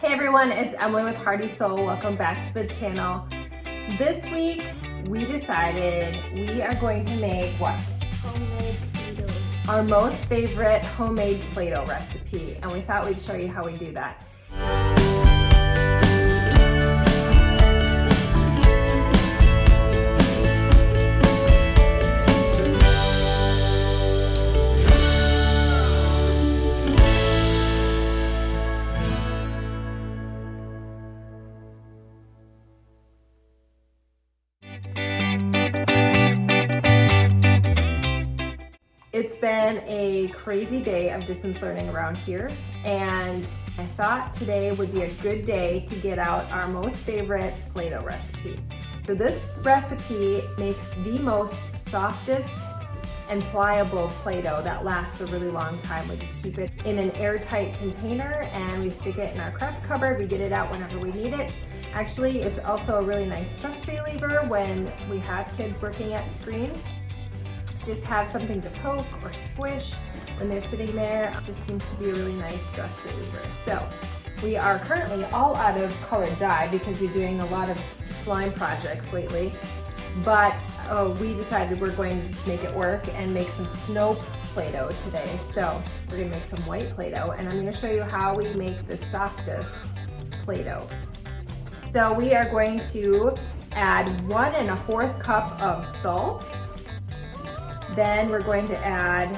Hey everyone, it's Emily with Hearty Soul. Welcome back to the channel. This week we decided we are going to make what? Homemade Play-Doh. Our most favorite homemade Play-Doh recipe, and we thought we'd show you how we do that. It's been a crazy day of distance learning around here, and I thought today would be a good day to get out our most favorite Play-Doh recipe. So this recipe makes the most softest and pliable Play-Doh that lasts a really long time. We just keep it in an airtight container and we stick it in our craft cupboard. We get it out whenever we need it. Actually, it's also a really nice stress reliever when we have kids working at screens. Just have something to poke or squish when they're sitting there. It just seems to be a really nice stress reliever. So we are currently all out of colored dye because we're doing a lot of slime projects lately. But we decided we're going to just make it work and make some snow Play-Doh today. So we're gonna make some white Play-Doh, and I'm gonna show you how we make the softest Play-Doh. So we are going to add 1 1/4 cup of salt. Then we're going to add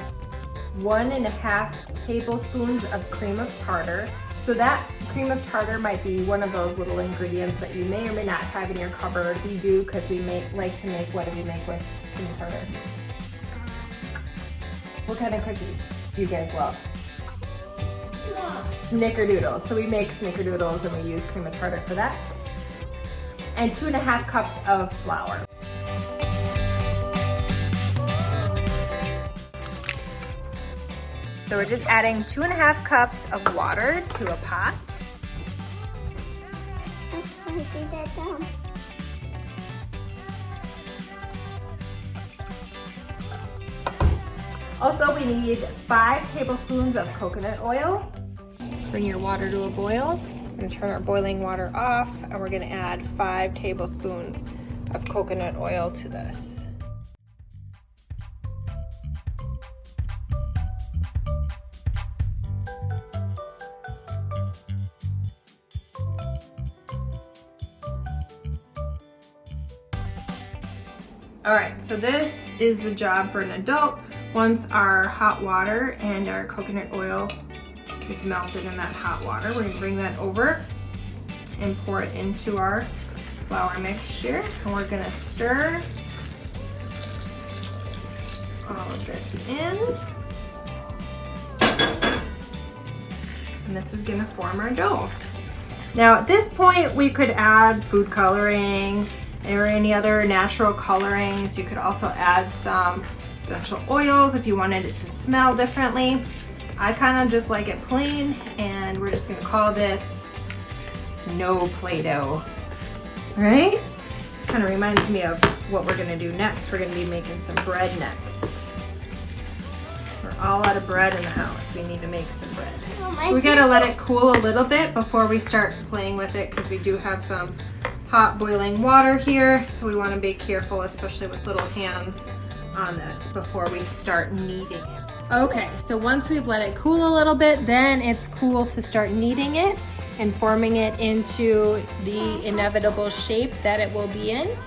1 1/2 tablespoons of cream of tartar. So that cream of tartar might be one of those little ingredients that you may or may not have in your cupboard. We do because we like to make, what do we make with cream of tartar? What kind of cookies do you guys love? Snickerdoodles. So we make snickerdoodles and we use cream of tartar for that. And 2 1/2 cups of flour. So we're just adding 2 1/2 cups of water to a pot. Also, we need 5 tablespoons of coconut oil. Bring your water to a boil. We're gonna turn our boiling water off, and we're gonna add 5 tablespoons of coconut oil to this. All right, so this is the job for an adult. Once our hot water and our coconut oil is melted in that hot water, we're gonna bring that over and pour it into our flour mixture. And we're gonna stir all of this in. And this is gonna form our dough. Now at this point, we could add food coloring or any other natural colorings. You could also add some essential oils if you wanted it to smell differently. I kind of just like it plain, and we're just gonna call this snow Play-Doh, right? It kind of reminds me of what we're gonna do next. We're gonna be making some bread next. We're all out of bread in the house. We need to make some bread. We gotta let it cool a little bit before we start playing with it, because we do have some hot boiling water here, so we want to be careful, especially with little hands on this, before we start kneading it. Okay, so once we've let it cool a little bit, then it's cool to start kneading it and forming it into the inevitable shape that it will be in.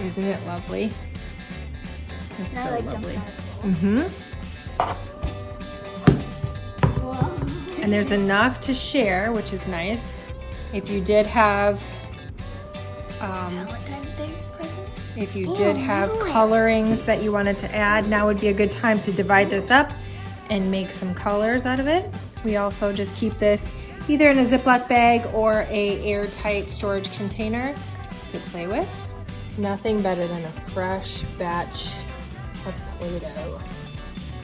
Isn't it lovely? It's so lovely. And there's enough to share, which is nice. If you did have, colorings that you wanted to add, now would be a good time to divide this up and make some colors out of it. We also just keep this either in a Ziploc bag or a airtight storage container to play with. Nothing better than a fresh batch of Play-Doh.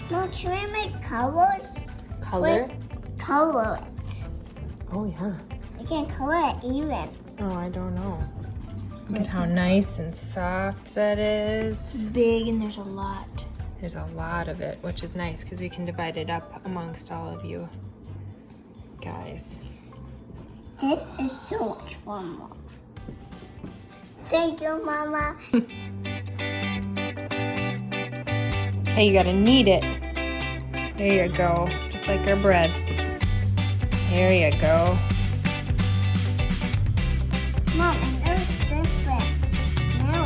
Mom, can we make colors? Color? Color it. Oh yeah. I can't color it even. Oh, I don't know. Look at how nice and soft that is. Big, and there's a lot. There's a lot of it, which is nice because we can divide it up amongst all of you guys. This is so much fun, Mom. Thank you, Mama. Hey, you gotta knead it. There you go, just like our bread. There you go. Mom, it looks different. No.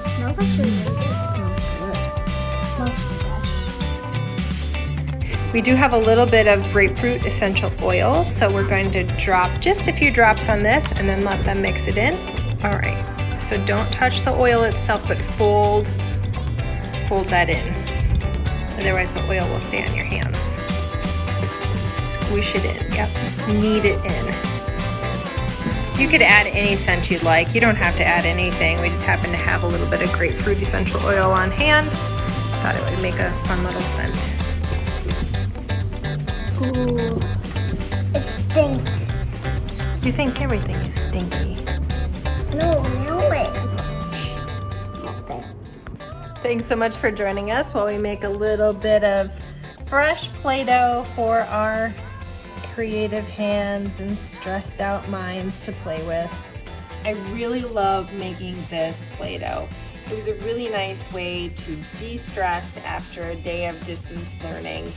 It smells actually really good. It smells fresh. We do have a little bit of grapefruit essential oil, so we're going to drop just a few drops on this and then let them mix it in. All right, so don't touch the oil itself, but fold that in. Otherwise the oil will stay on your hands. Squish it in, yep, knead it in. You could add any scent you'd like. You don't have to add anything. We just happen to have a little bit of grapefruit essential oil on hand. Thought it would make a fun little scent. Ooh, it stinks. You think everything is stinky. No, it. Thanks so much for joining us while we make a little bit of fresh Play-Doh for our creative hands and stressed out minds to play with. I really love making this Play-Doh. It was a really nice way to de-stress after a day of distance learning.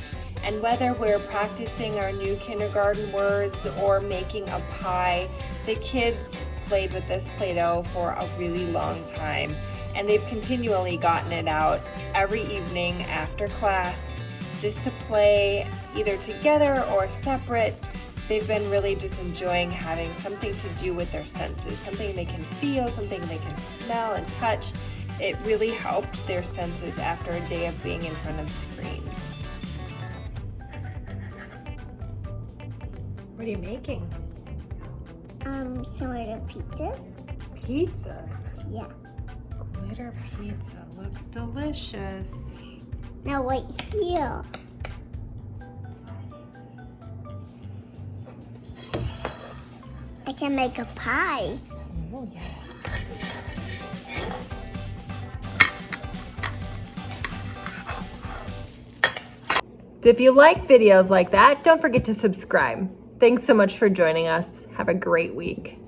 And whether we're practicing our new kindergarten words or making a pie, the kids played with this Play-Doh for a really long time. And they've continually gotten it out every evening after class just to play either together or separate. They've been really just enjoying having something to do with their senses, something they can feel, something they can smell and touch. It really helped their senses after a day of being in front of screens. What are you making? Some little pizzas. Pizzas? Yeah. Glitter pizza looks delicious. Now wait here. I can make a pie. Oh yeah. If you like videos like that, don't forget to subscribe. Thanks so much for joining us. Have a great week.